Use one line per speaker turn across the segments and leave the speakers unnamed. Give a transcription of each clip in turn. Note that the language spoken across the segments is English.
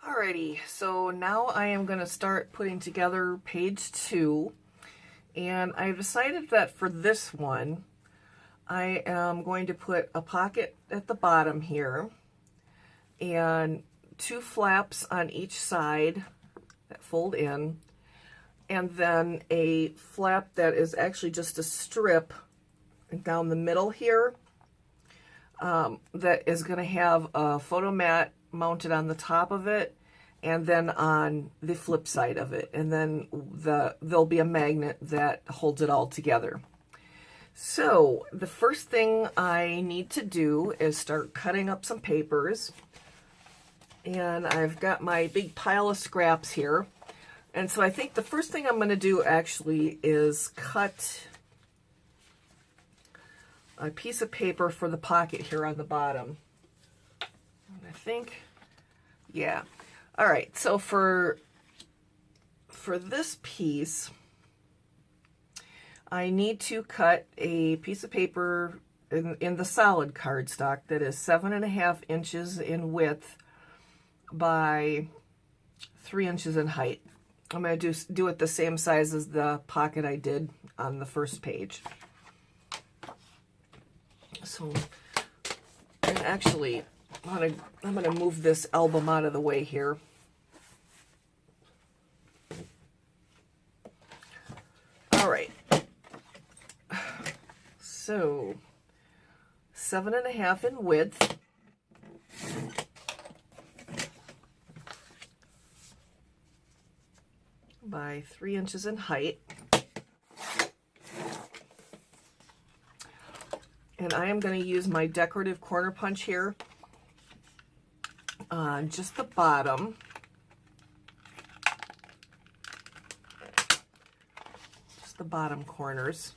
Alrighty, so now I am going to start putting together page 2, and I've decided that for this one I am going to put a pocket at the bottom here and 2 flaps on each side that fold in, and then a flap that is actually just a strip down the middle here that is going to have a photo mat mounted on the top of it, and then on the flip side of it, and then there'll be a magnet that holds it all together. So the first thing I need to do is start cutting up some papers, and I've got my big pile of scraps here, and so I think the first thing I'm going to do actually is cut a piece of paper for the pocket here on the bottom. And I think, yeah. All right, so for this piece, I need to cut a piece of paper in the solid cardstock that is 7.5 inches in width by 3 inches in height. I'm going to do it the same size as the pocket I did on the first page. So, and actually, I'm going to move this album out of the way here. All right. So, 7.5 in width. By 3 inches in height. And I am going to use my decorative corner punch here on just the bottom. Just the bottom corners.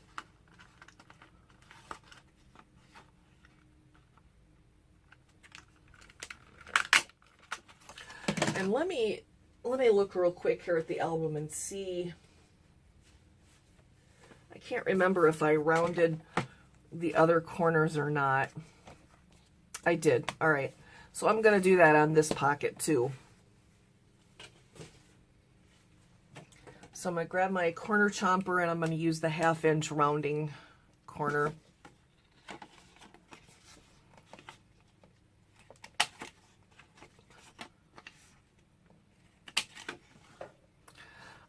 And let me look real quick here at the album and see. I can't remember if I rounded the other corners or not. I did. All right. So I'm going to do that on this pocket too. So I'm going to grab my corner chomper and I'm going to use the 1/2 inch rounding corner.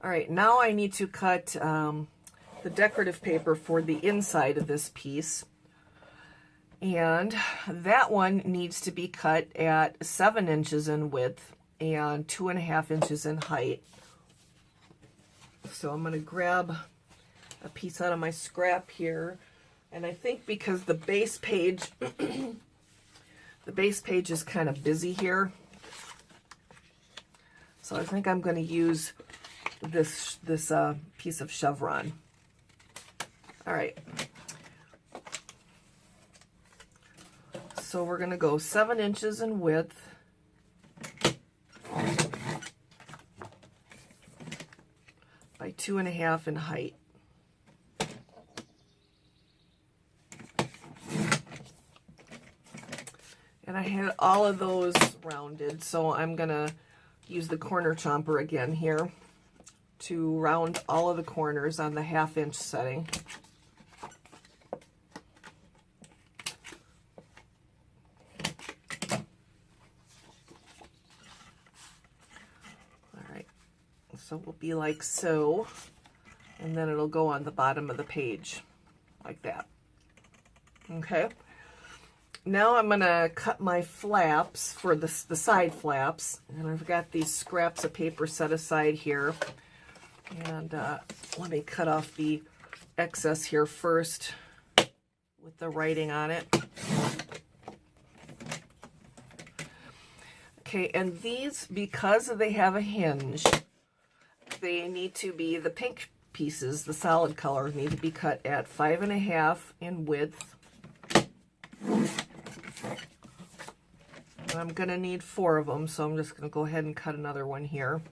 All right, now I need to cut the decorative paper for the inside of this piece. And that one needs to be cut at 7 inches in width and 2.5 inches in height. So I'm going to grab a piece out of my scrap here. And I think because the base page, the base page is kind of busy here. So I think I'm going to use this piece of chevron. All right. So we're going to go 7 inches in width by 2.5 in height. And I had all of those rounded, so I'm going to use the corner chomper again here to round all of the corners on the 1/2 inch setting. All right, so it will be like so, and then it'll go on the bottom of the page like that. Okay. Now I'm going to cut my flaps for the side flaps, and I've got these scraps of paper set aside here. And let me cut off the excess here first with the writing on it. Okay, and these, because they have a hinge, they need to be, the pink pieces, the solid color, need to be cut at 5.5 in width. And I'm going to need 4 of them, so I'm just going to go ahead and cut another one here.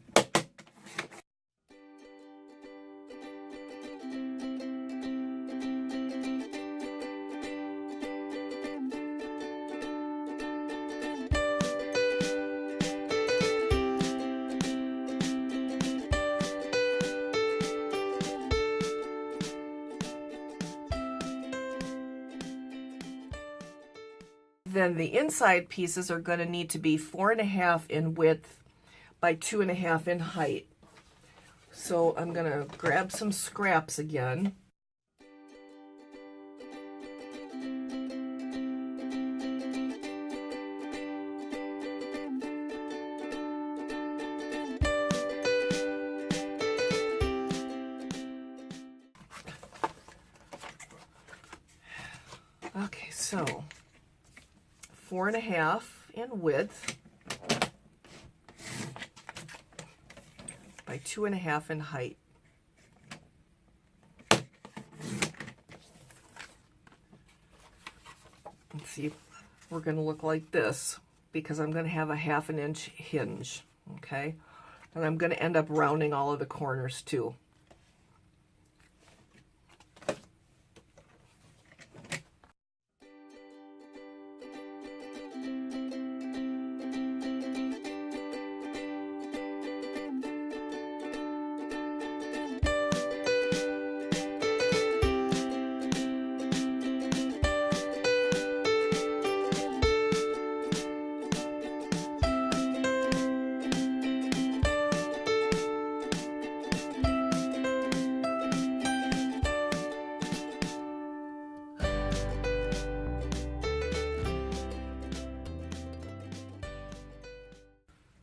then the inside pieces are going to need to be 4.5 in width by 2.5 in height. So I'm going to grab some scraps again. Okay, so 4.5 in width by 2.5 in height. Let's see, we're going to look like this because I'm going to have a 1/2 inch hinge, okay? And I'm going to end up rounding all of the corners too.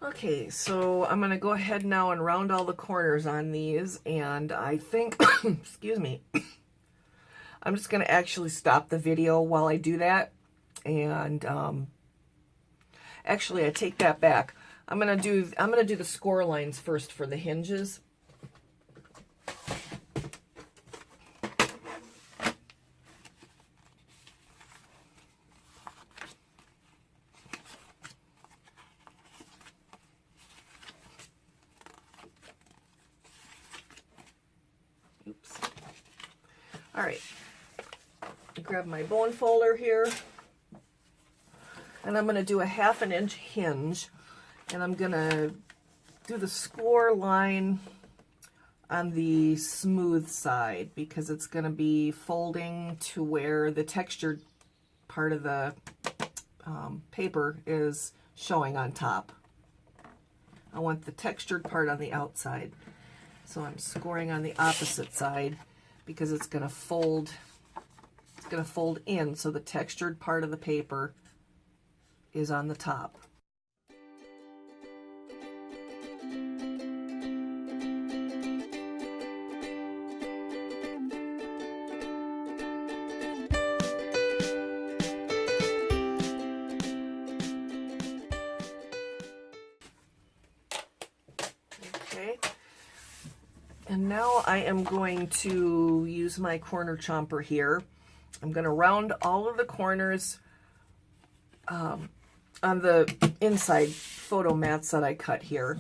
Okay, so I'm going to go ahead now and round all the corners on these, and I think, excuse me, I'm just going to actually stop the video while I do that, and actually I take that back. I'm going to do the score lines first for the hinges. Oops. All right, grab my bone folder here, and I'm going to do a 1/2 inch hinge, and I'm going to do the score line on the smooth side because it's going to be folding to where the textured part of the paper is showing on top. I want the textured part on the outside. So I'm scoring on the opposite side because it's going to fold. It's going to fold in, so the textured part of the paper is on the top. Okay. And now I am going to use my corner chomper here. I'm going to round all of the corners on the inside photo mats that I cut here.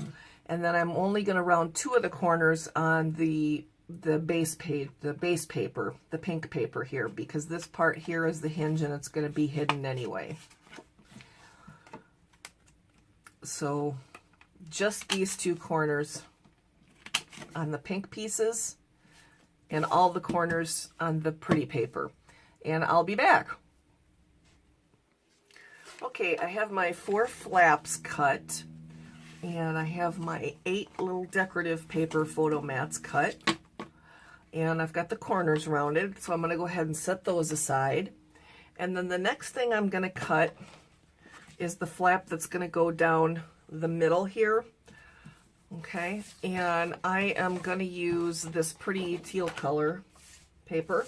And then I'm only going to round 2 of the corners on the base paper, the pink paper here, because this part here is the hinge and it's going to be hidden anyway. So just these 2 corners on the pink pieces and all the corners on the pretty paper, and I'll be back. Okay, I have my 4 flaps cut, and I have my 8 little decorative paper photo mats cut, and I've got the corners rounded, so I'm going to go ahead and set those aside. And then the next thing I'm going to cut is the flap that's going to go down the middle here. Okay, and I am going to use this pretty teal color paper.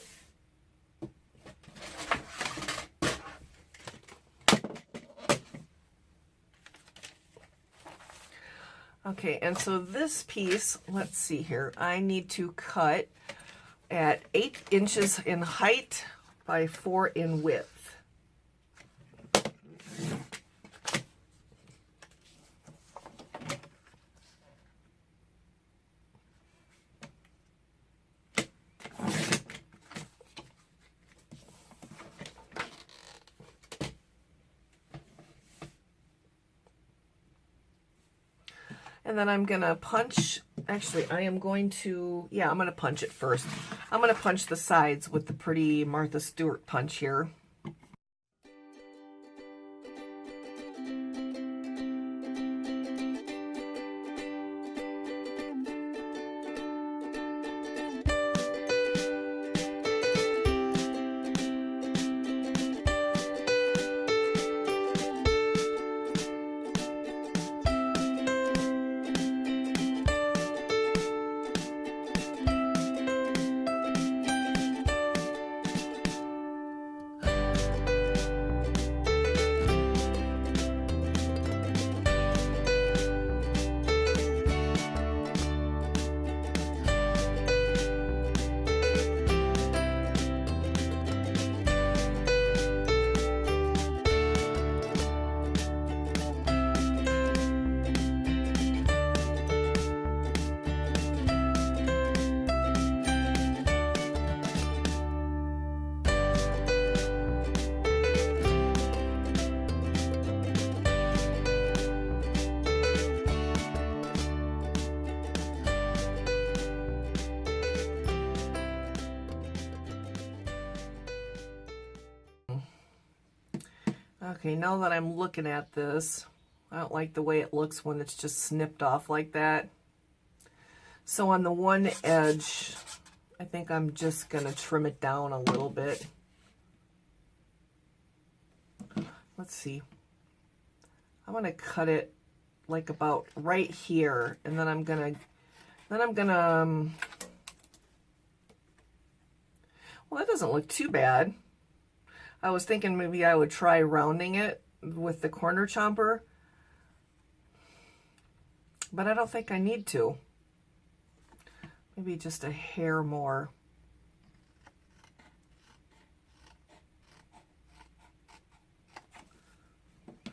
Okay, and so this piece, let's see here, I need to cut at 8 inches in height by 4 in width. And then I'm going to punch, actually I'm going to punch it first. I'm going to punch the sides with the pretty Martha Stewart punch here. Okay, now that I'm looking at this, I don't like the way it looks when it's just snipped off like that. So on the one edge, I think I'm just going to trim it down a little bit. Let's see. I'm going to cut it like about right here, and then I'm going to, well, that doesn't look too bad. I was thinking maybe I would try rounding it with the corner chomper, but I don't think I need to. Maybe just a hair more.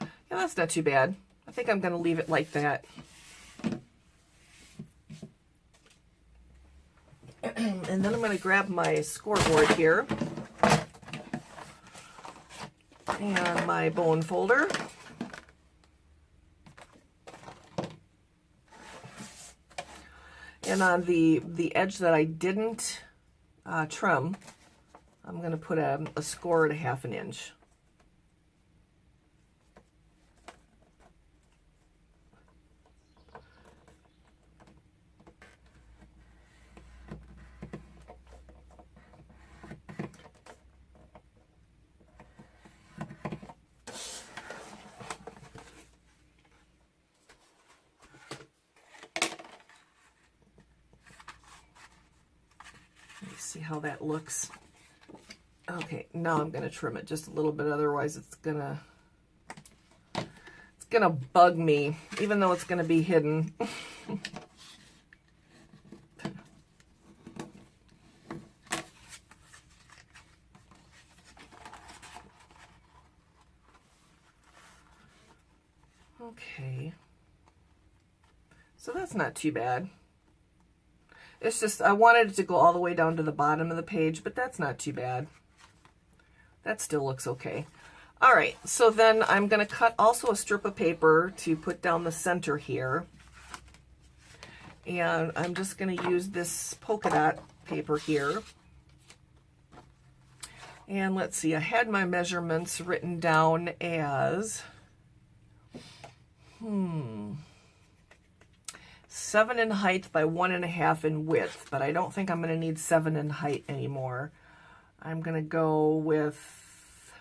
Yeah, that's not too bad. I think I'm going to leave it like that. And then I'm going to grab my scoreboard here and my bone folder. And on the edge that I didn't trim, I'm going to put a score at 1/2 inch. See how that looks. Okay, now I'm going to trim it just a little bit, otherwise it's gonna bug me, even though it's going to be hidden. Okay, so that's not too bad. It's just, I wanted it to go all the way down to the bottom of the page, but that's not too bad. That still looks okay. All right, so then I'm going to cut also a strip of paper to put down the center here. And I'm just going to use this polka dot paper here. And let's see, I had my measurements written down as 7 in height by 1.5 in width, but I don't think I'm going to need 7 in height anymore. I'm going to go with,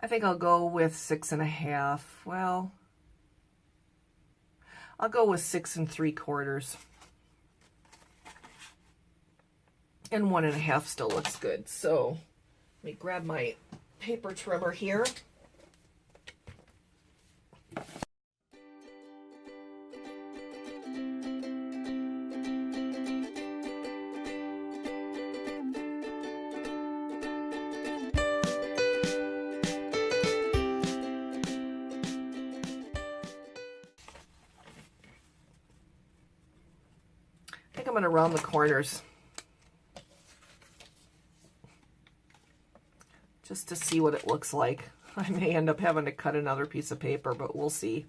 I think I'll go with 6.5. Well, I'll go with 6 3/4. And 1.5 still looks good. So let me grab my paper trimmer here. I think I'm going to round the corners just to see what it looks like. I may end up having to cut another piece of paper, but we'll see.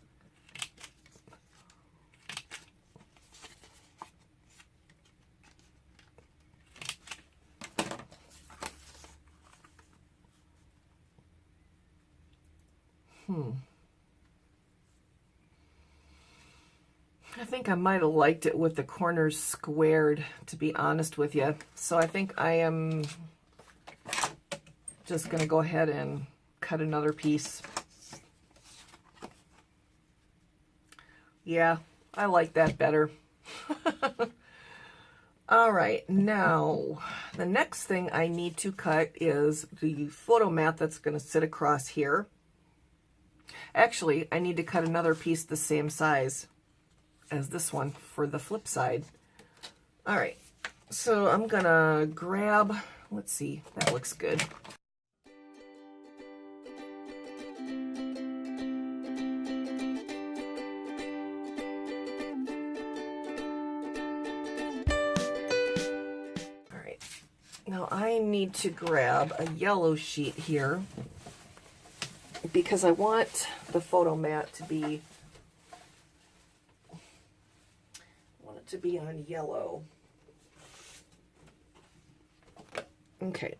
I think I might have liked it with the corners squared, to be honest with you. So I think I am just going to go ahead and cut another piece. Yeah, I like that better. All right, now the next thing I need to cut is the photo mat that's going to sit across here. Actually, I need to cut another piece the same size as this one for the flip side. All right, so I'm gonna grab, let's see, that looks good. All right, now I need to grab a yellow sheet here because I want the photo mat to be on yellow. Okay.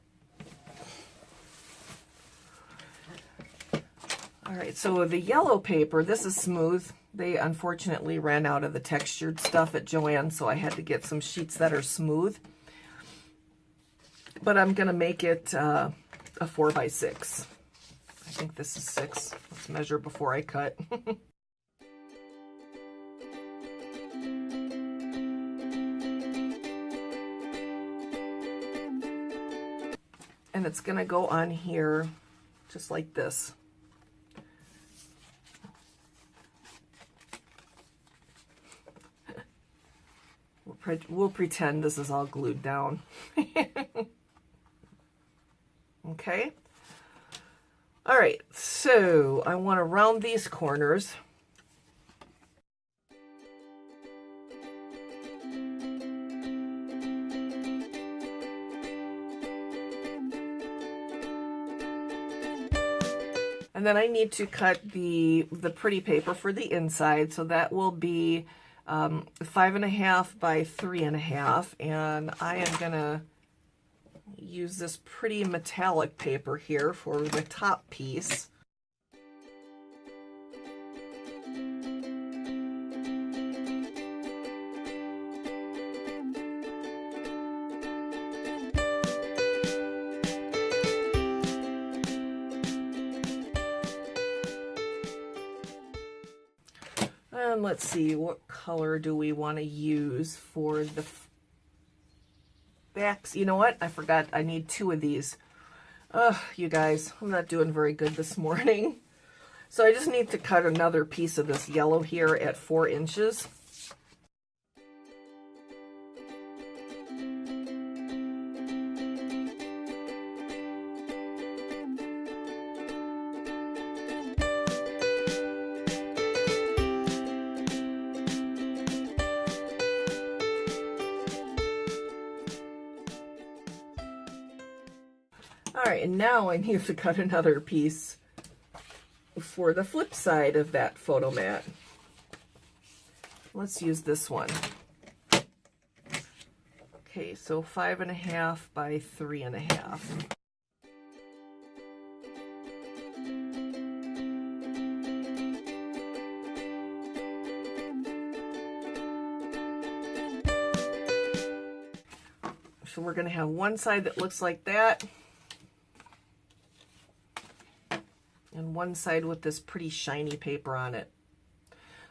All right, so the yellow paper, this is smooth. They unfortunately ran out of the textured stuff at Joann, so I had to get some sheets that are smooth. But I'm going to make it a 4x6. I think this is 6. Let's measure before I cut. And it's going to go on here just like this. We'll pretend this is all glued down. Okay. All right, so I want to round these corners. And then I need to cut the pretty paper for the inside, so that will be 5.5 by 3.5, and I am gonna use this pretty metallic paper here for the top piece. And let's see, what color do we want to use for the backs? You know what? I forgot I need 2 of these. Ugh, you guys, I'm not doing very good this morning. So I just need to cut another piece of this yellow here at 4 inches. All right, and now I need to cut another piece for the flip side of that photo mat. Let's use this one. Okay, so 5.5 by 3.5. So we're going to have one side that looks like that, and one side with this pretty shiny paper on it.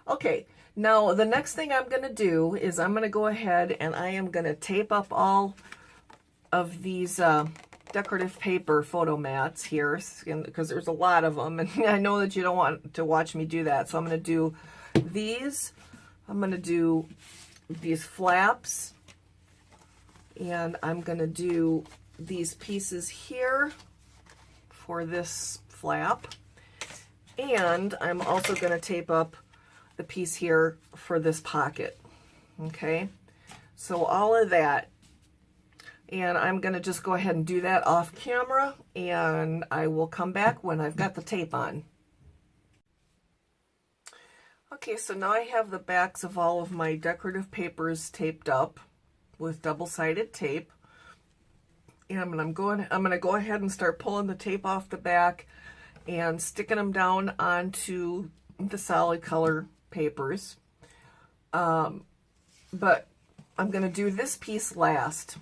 Okay, now the next thing I'm going to do is I'm going to go ahead and I am going to tape up all of these decorative paper photo mats here, because there's a lot of them, and I know that you don't want to watch me do that, so I'm going to do these. I'm going to do these flaps, and I'm going to do these pieces here for this flap, and I'm also going to tape up the piece here for this pocket. Okay, so all of that, and I'm going to just go ahead and do that off camera, and I will come back when I've got the tape on. Okay, so now I have the backs of all of my decorative papers taped up with double-sided tape, and I'm going to go ahead and start pulling the tape off the back and sticking them down onto the solid color papers. But I'm going to do this piece last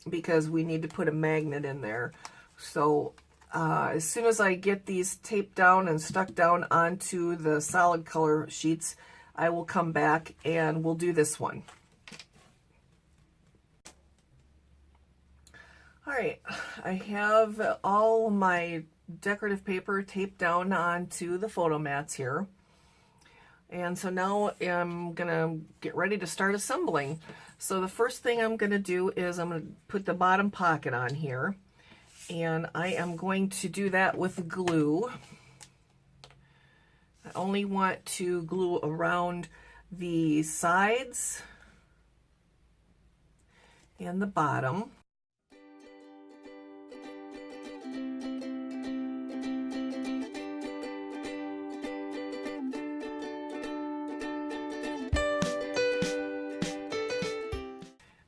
because we need to put a magnet in there. So as soon as I get these taped down and stuck down onto the solid color sheets, I will come back and we'll do this one. All right, I have all my decorative paper taped down onto the photo mats here. And so now I'm going to get ready to start assembling. So the first thing I'm going to do is I'm going to put the bottom pocket on here. And I am going to do that with glue. I only want to glue around the sides and the bottom.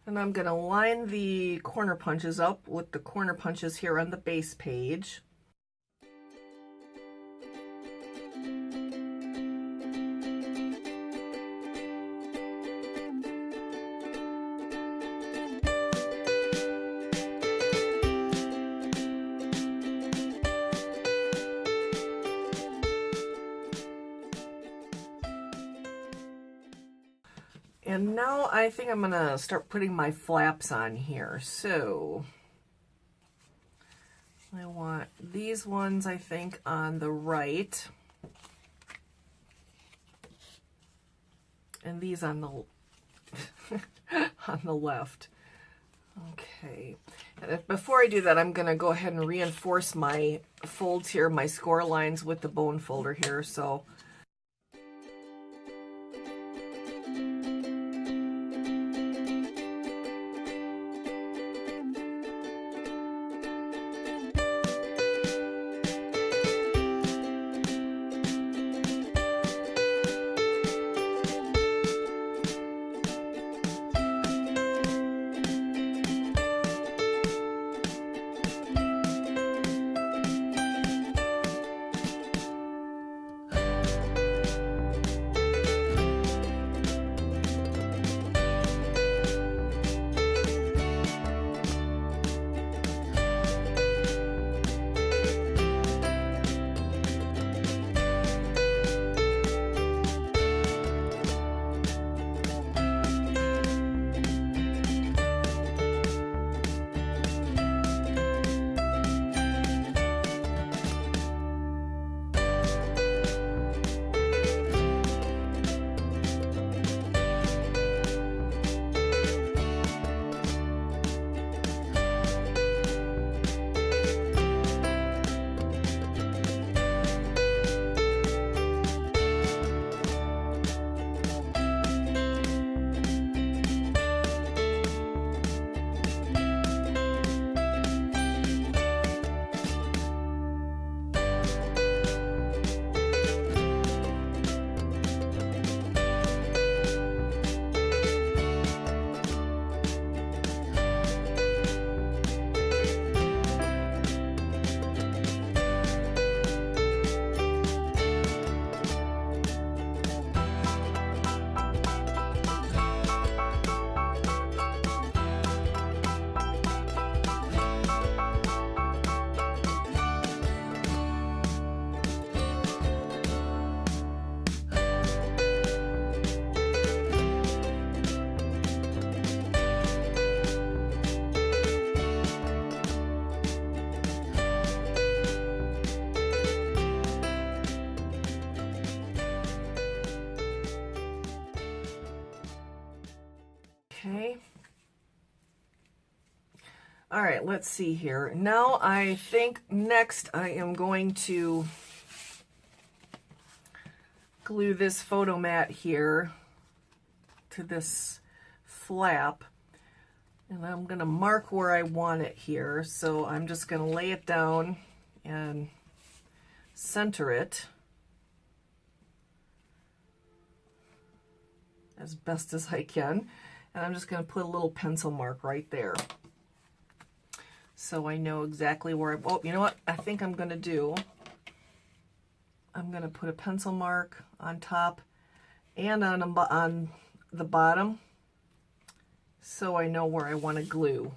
And I'm going to line the corner punches up with the corner punches here on the base page. And now I think I'm gonna start putting my flaps on here. So I want these ones, I think, on the right, and these on the on the left. Okay, and before I do that, I'm gonna go ahead and reinforce my folds here, my score lines with the bone folder here. So okay. All right, let's see here. Now I think next I am going to glue this photo mat here to this flap, and I'm going to mark where I want it here. So I'm just going to lay it down and center it as best as I can. And I'm just going to put a little pencil mark right there, so I know exactly where oh, you know what I think I'm going to do? I'm going to put a pencil mark on top and on the bottom, so I know where I want to glue.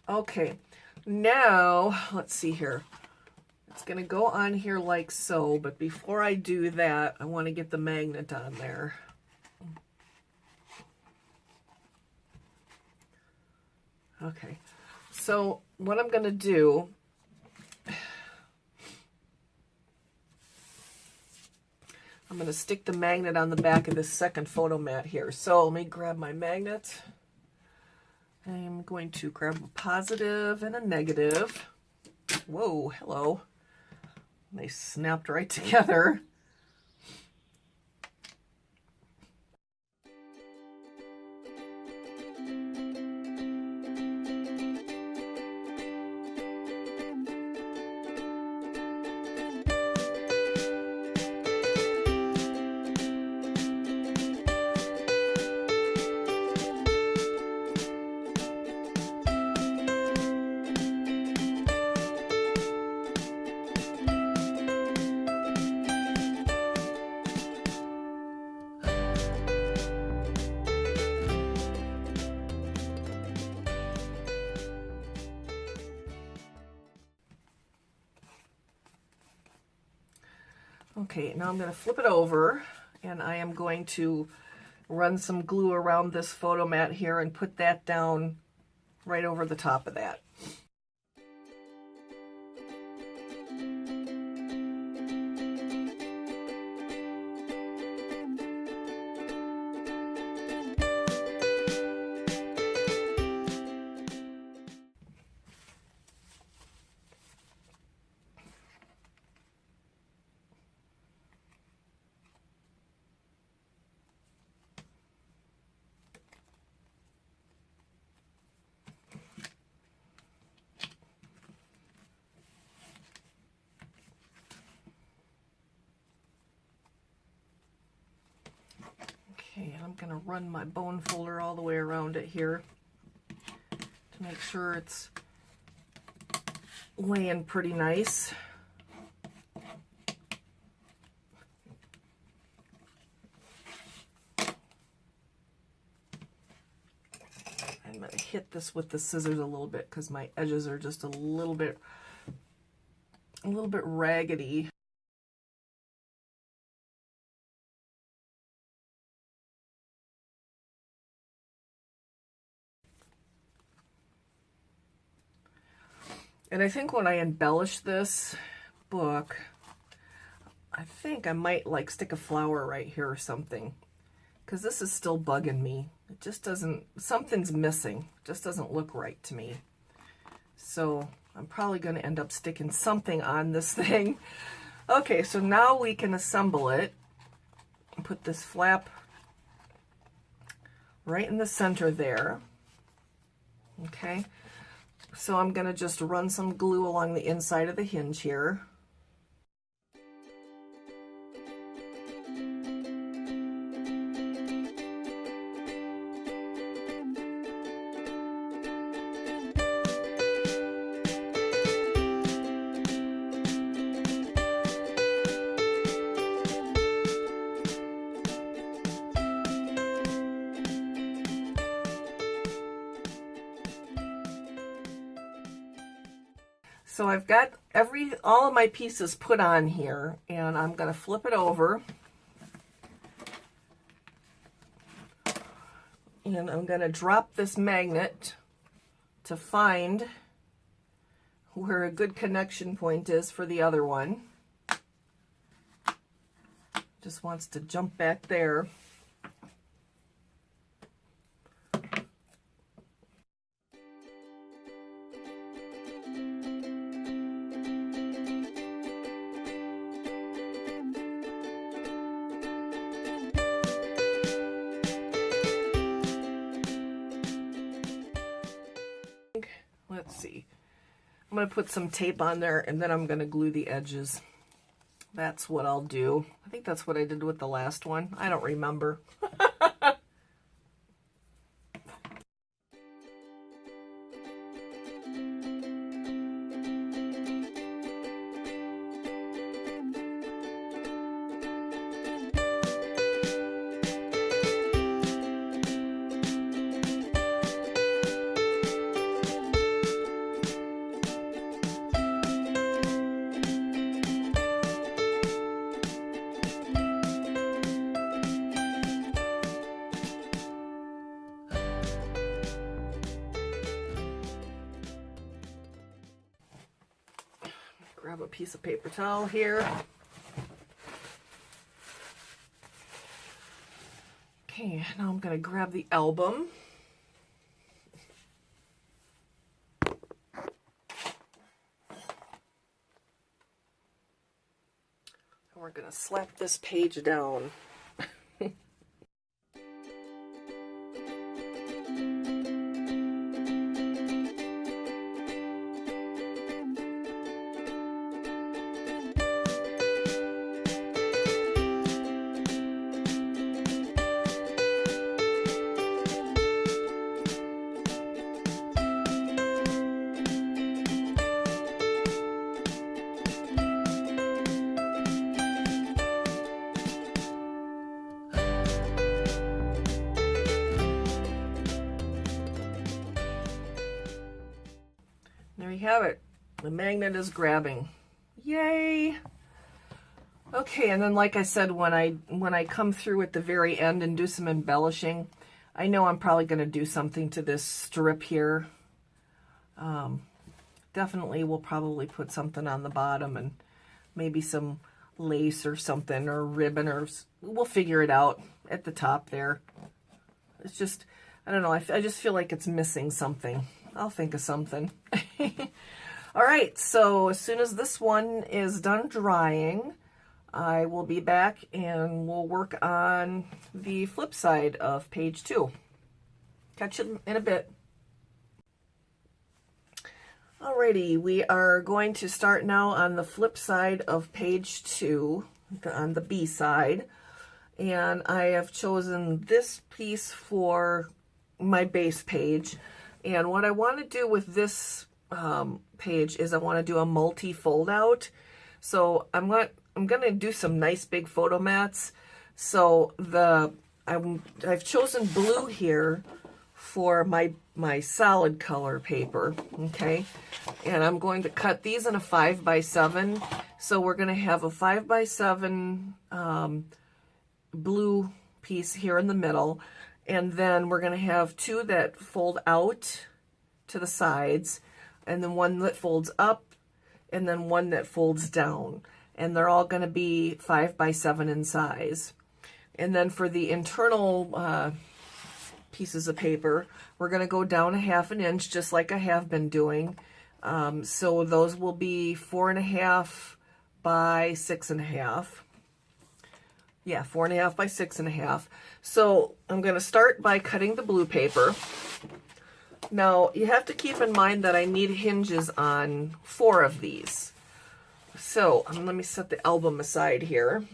Okay, now let's see here. It's going to go on here like so, but before I do that, I want to get the magnet on there. Okay, so what I'm going to do I'm going to stick the magnet on the back of this second photo mat here. So let me grab my magnet. I'm going to grab a positive and a negative. Whoa, hello. They snapped right together. Okay, now I'm going to flip it over, and I am going to run some glue around this photo mat here and put that down right over the top of that. Okay, I'm going to run my bone folder all the way around it here to make sure it's laying pretty nice. I'm going to hit this with the scissors a little bit because my edges are just a little bit raggedy. And I think when I embellish this book, I think I might like stick a flower right here or something, because this is still bugging me. It just doesn't, something's missing. It just doesn't look right to me. So I'm probably going to end up sticking something on this thing. Okay, so now we can assemble it. Put this flap right in the center there. Okay. So I'm going to just run some glue along the inside of the hinge here. So I've got all of my pieces put on here, and I'm going to flip it over. And I'm going to drop this magnet to find where a good connection point is for the other one. Just wants to jump back there. Let's see. I'm going to put some tape on there, and then I'm going to glue the edges. That's what I'll do. I think that's what I did with the last one. I don't remember. Grab a piece of paper towel here. Okay, now I'm going to grab the album. And we're going to slap this page down. There you have it. The magnet is grabbing. Yay! Okay, and then like I said, when I come through at the very end and do some embellishing, I know I'm probably going to do something to this strip here. Definitely we'll probably put something on the bottom and maybe some lace or something or ribbon, or we'll figure it out at the top there. It's just, I don't know, I just feel like it's missing something. I'll think of something. All right, so as soon as this one is done drying, I will be back and we'll work on the flip side of page 2. Catch you in a bit. Alrighty, we are going to start now on the flip side of page 2, on the B side. And I have chosen this piece for my base page. And what I want to do with this page is I want to do a multi-fold out. So I'm going to do some nice big photo mats. So I've chosen blue here for my solid color paper, okay? And I'm going to cut these in a 5x7. So we're going to have a 5x7 blue piece here in the middle. And then we're going to have 2 that fold out to the sides, and then 1 that folds up, and then 1 that folds down. And they're all going to be 5x7 in size. And then for the internal pieces of paper, we're going to go down 1/2 inch, just like I have been doing. So those will be 4.5 by 6.5. Yeah, 4.5 by 6.5. So I'm going to start by cutting the blue paper. Now, you have to keep in mind that I need hinges on 4 of these. So let me set the album aside here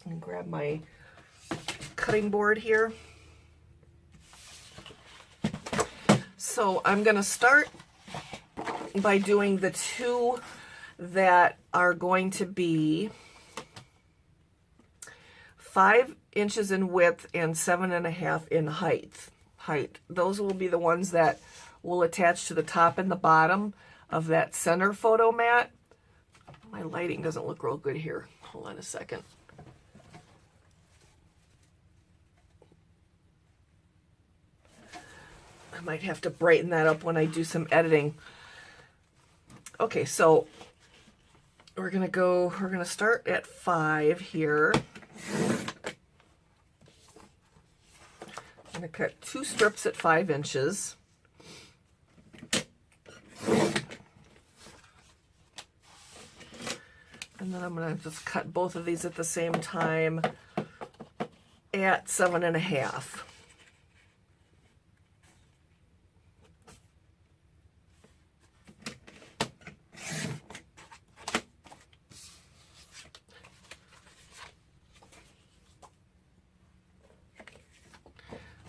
and grab my cutting board here. So I'm going to start by doing the 2 that are going to be 5 inches in width and 7.5 in height. Those will be the ones that will attach to the top and the bottom of that center photo mat. My lighting doesn't look real good here. Hold on a second. I might have to brighten that up when I do some editing. Okay, so we're gonna start at 5 here. I'm going to cut 2 strips at 5 inches. And then I'm going to just cut both of these at the same time at 7.5.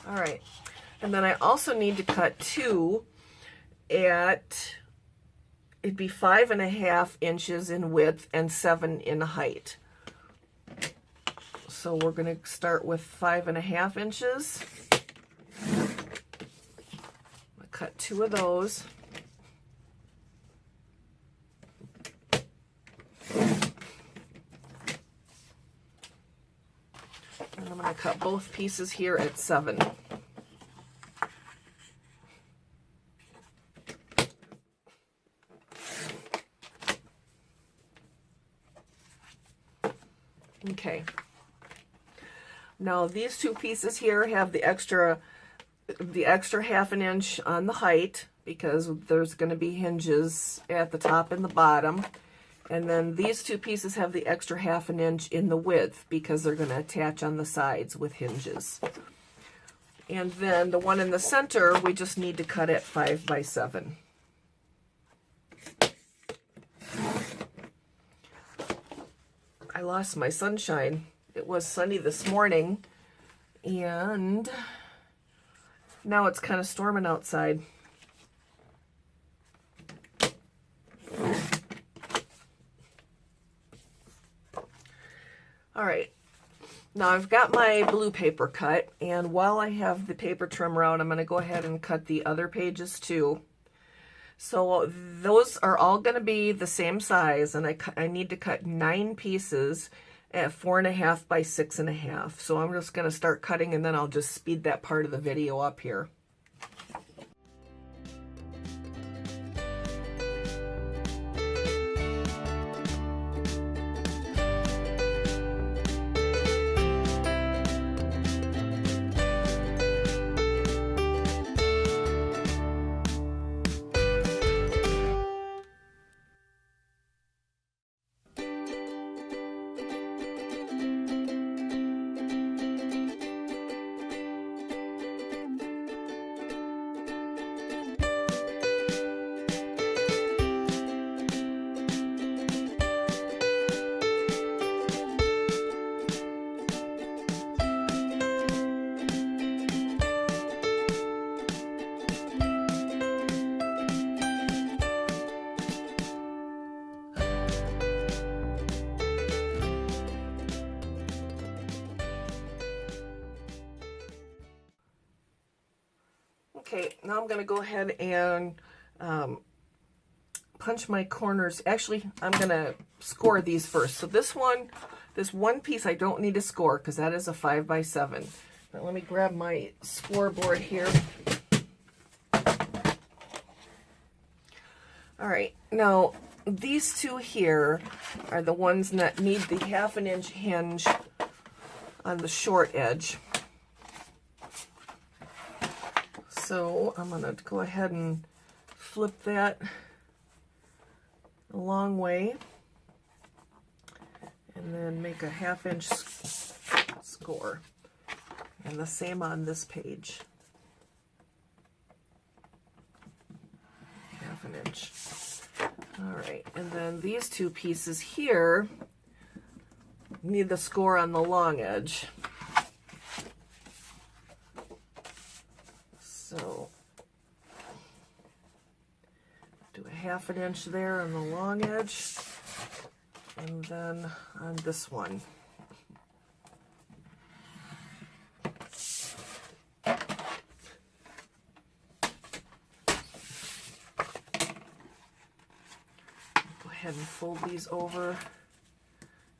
All right, and then I also need to cut 2 at, it'd be 5.5 inches in width and 7 in height. So we're going to start with 5.5 inches. I'm going to cut 2 of those. And I'm going to cut both pieces here at 7. Okay. Now these two pieces here have the extra half an inch on the height because there's going to be hinges at the top and the bottom. And then these two pieces have the extra half an inch in the width because they're going to attach on the sides with hinges. And then the one in the center, we just need to cut at 5 by 7. I lost my sunshine. It was sunny this morning, and now it's kind of storming outside. All right, now I've got my blue paper cut, and while I have the paper trimmer out, I'm going to go ahead and cut the other pages too. So those are all going to be the same size, and I need to cut 9 pieces at 4.5 by 6.5. So I'm just going to start cutting, and then I'll just speed that part of the video up here. Okay, now I'm going to go ahead and punch my corners. Actually, I'm going to score these first. So this one piece I don't need to score because that is a 5 by 7. But let me grab my scoreboard here. All right, now these two here are the ones that need the 1/2 inch hinge on the short edge. So I'm going to go ahead and flip that a long way and then make a 1/2 inch score. And the same on this page. 1/2 inch. All right, and then these two pieces here need the score on the long edge. So do a 1/2 inch there on the long edge, and then on this one. Go ahead and fold these over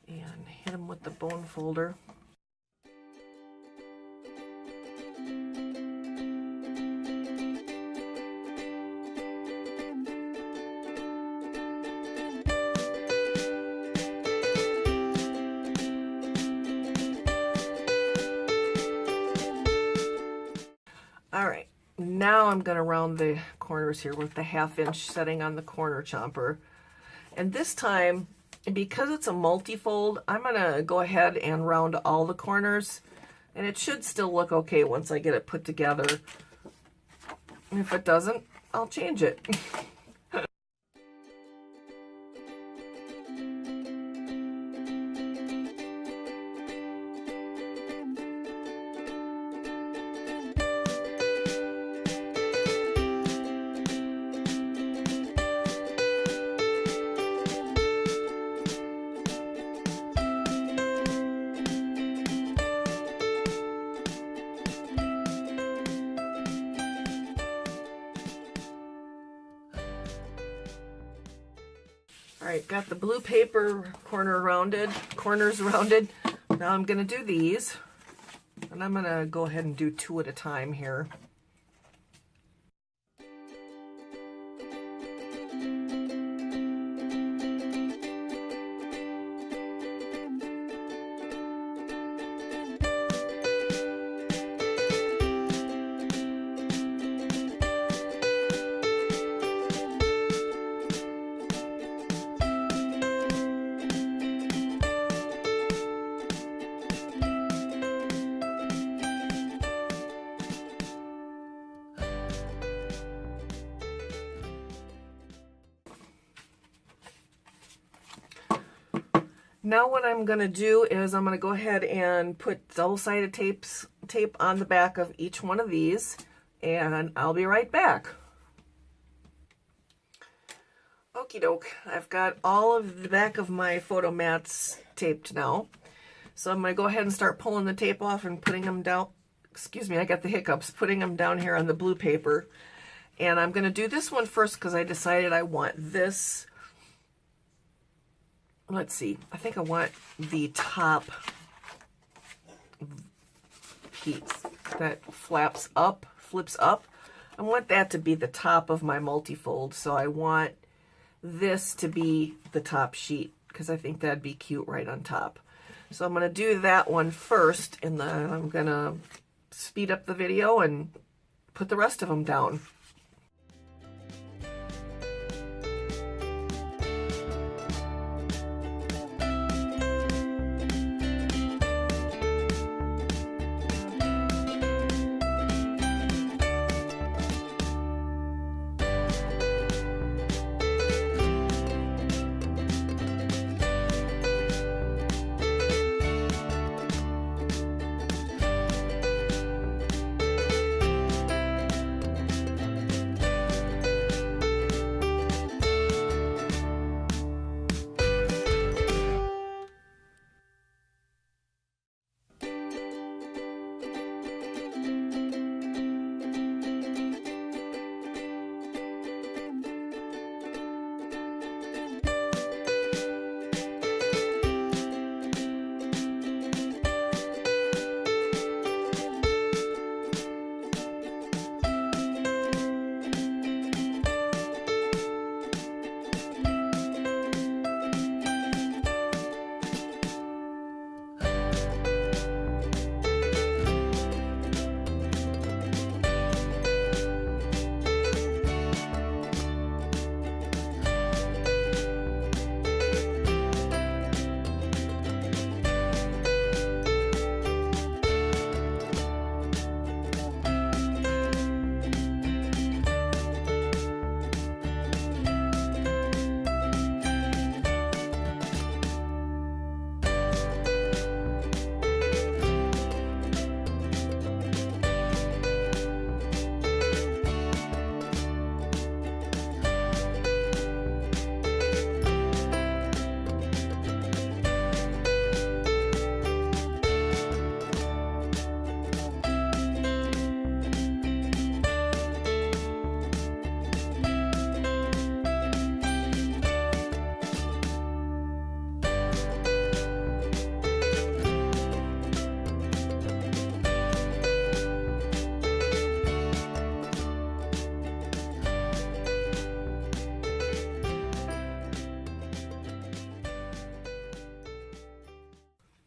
and hit them with the bone folder. Alright, now I'm going to round the corners here with the 1/2 inch setting on the corner chomper. And this time, because it's a multi-fold, I'm going to go ahead and round all the corners. And it should still look okay once I get it put together. If it doesn't, I'll change it. Alright, got the blue paper corners rounded. Now I'm going to do these. And I'm going to go ahead and do 2 at a time here. Now what I'm going to do is I'm going to go ahead and put double-sided tape on the back of each one of these, and I'll be right back. Okie doke, I've got all of the back of my photo mats taped now. So I'm going to go ahead and start pulling the tape off and putting them down. Excuse me, I got the hiccups. Putting them down here on the blue paper. And I'm going to do this one first because I decided I want this. Let's see, I think I want the top piece that flips up. I want that to be the top of my multifold. So I want this to be the top sheet because I think that'd be cute right on top. So I'm going to do that one first, and then I'm going to speed up the video and put the rest of them down.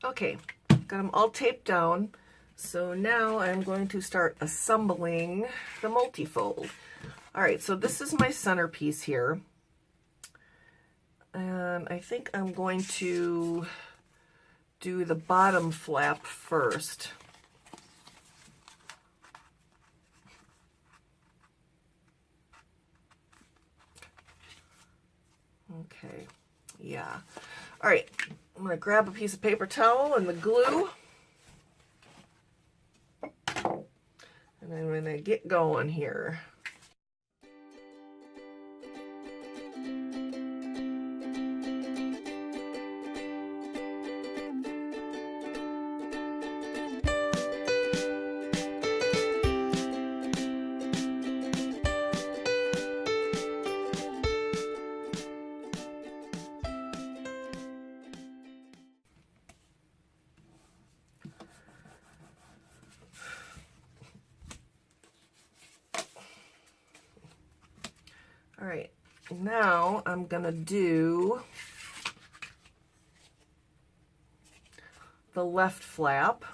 Okay, got them all taped down. So now I'm going to start assembling the multifold. All right, so this is my centerpiece here. And I think I'm going to do the bottom flap first. Okay, yeah. All right, I'm going to grab a piece of paper towel and the glue. And I'm going to get going here. All right, now I'm gonna do the left flap.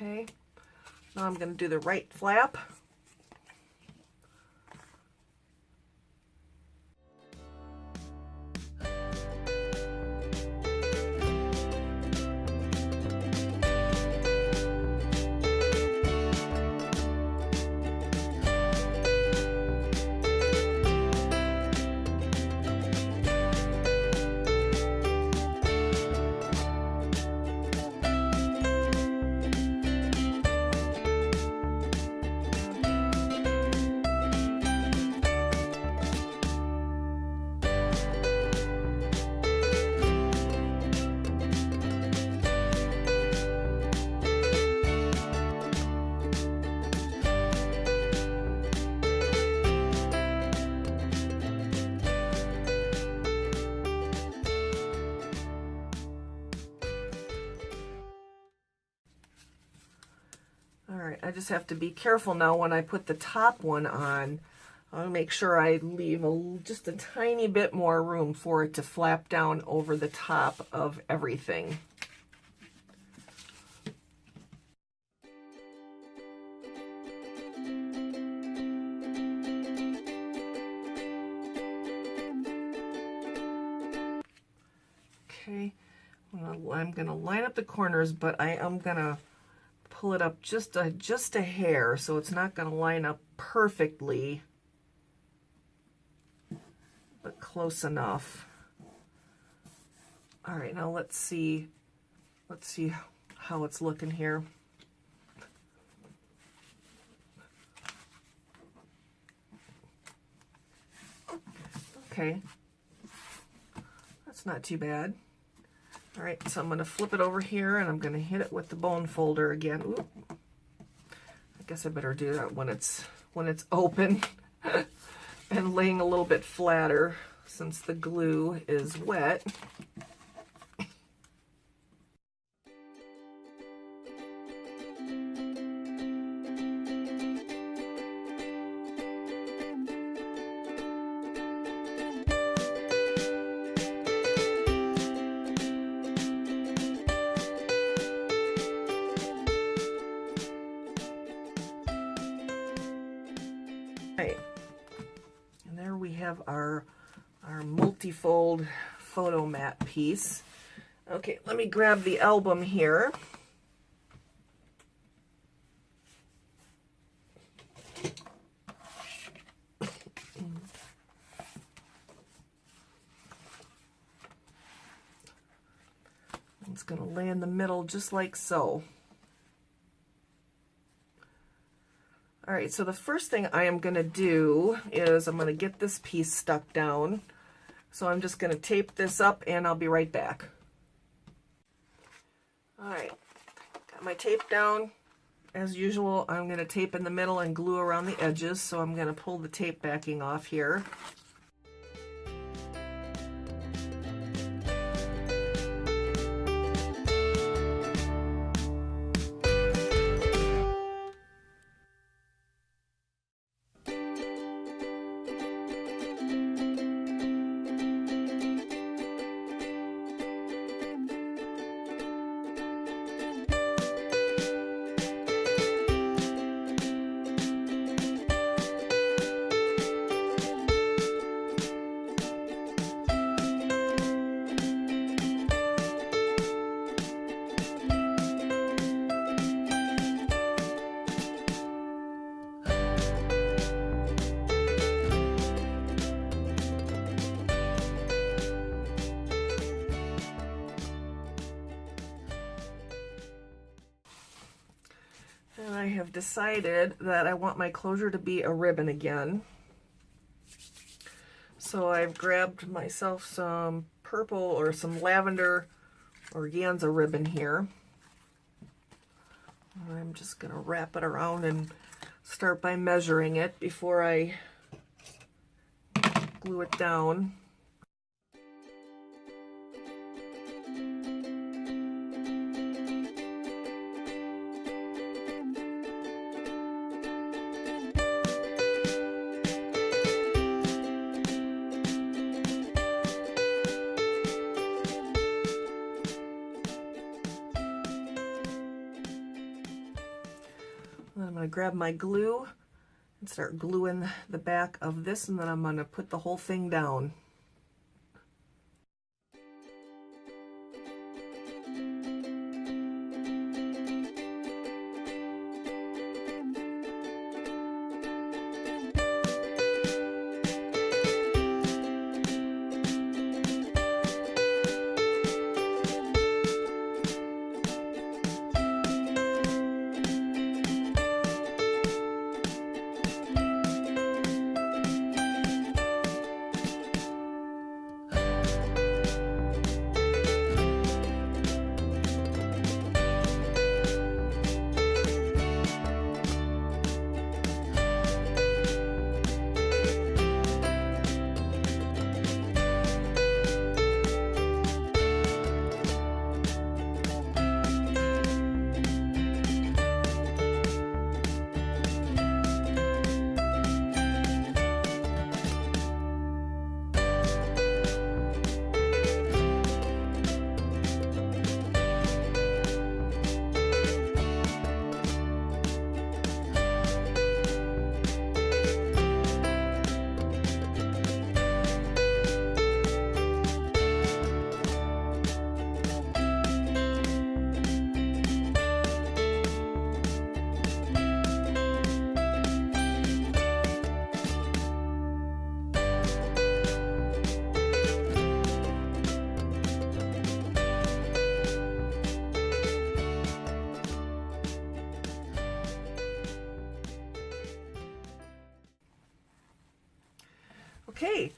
Okay, now I'm going to do the right flap. Alright, I just have to be careful now when I put the top one on. I'll make sure I leave just a tiny bit more room for it to flap down over the top of everything. Okay, I'm going to line up the corners, but I am going to pull it up just a hair, so it's not going to line up perfectly, but close enough. All right, now let's see how it's looking here. Okay, that's not too bad. All right, so I'm going to flip it over here, and I'm going to hit it with the bone folder again. Oop. I guess I better do that when it's open and laying a little bit flatter since the glue is wet. And there we have our multi-fold photo mat piece. Okay, let me grab the album here. It's going to lay in the middle just like so. All right, so the first thing I am going to do is I'm going to get this piece stuck down. So I'm just going to tape this up and I'll be right back. All right, got my tape down. As usual, I'm going to tape in the middle and glue around the edges. So I'm going to pull the tape backing off here. And I have decided that I want my closure to be a ribbon again. So I've grabbed myself some purple or some lavender organza ribbon here. And I'm just going to wrap it around and start by measuring it before I glue it down. going to grab my glue and start gluing the back of this, and then I'm going to put the whole thing down. Okay,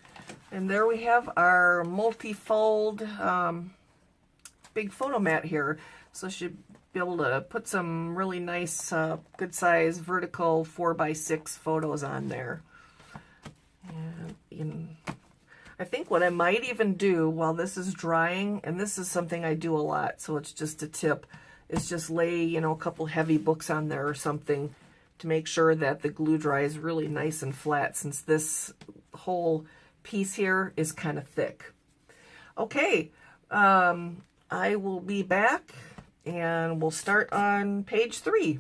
and there we have our multi-fold big photo mat here. So should be able to put some really nice, good size vertical 4x6 photos on there. And I think what I might even do while this is drying, and this is something I do a lot, so it's just a tip, is just lay, you know, a couple heavy books on there or something to make sure that the glue dries really nice and flat, since this whole piece here is kind of thick. Okay, I will be back and we'll start on page 3.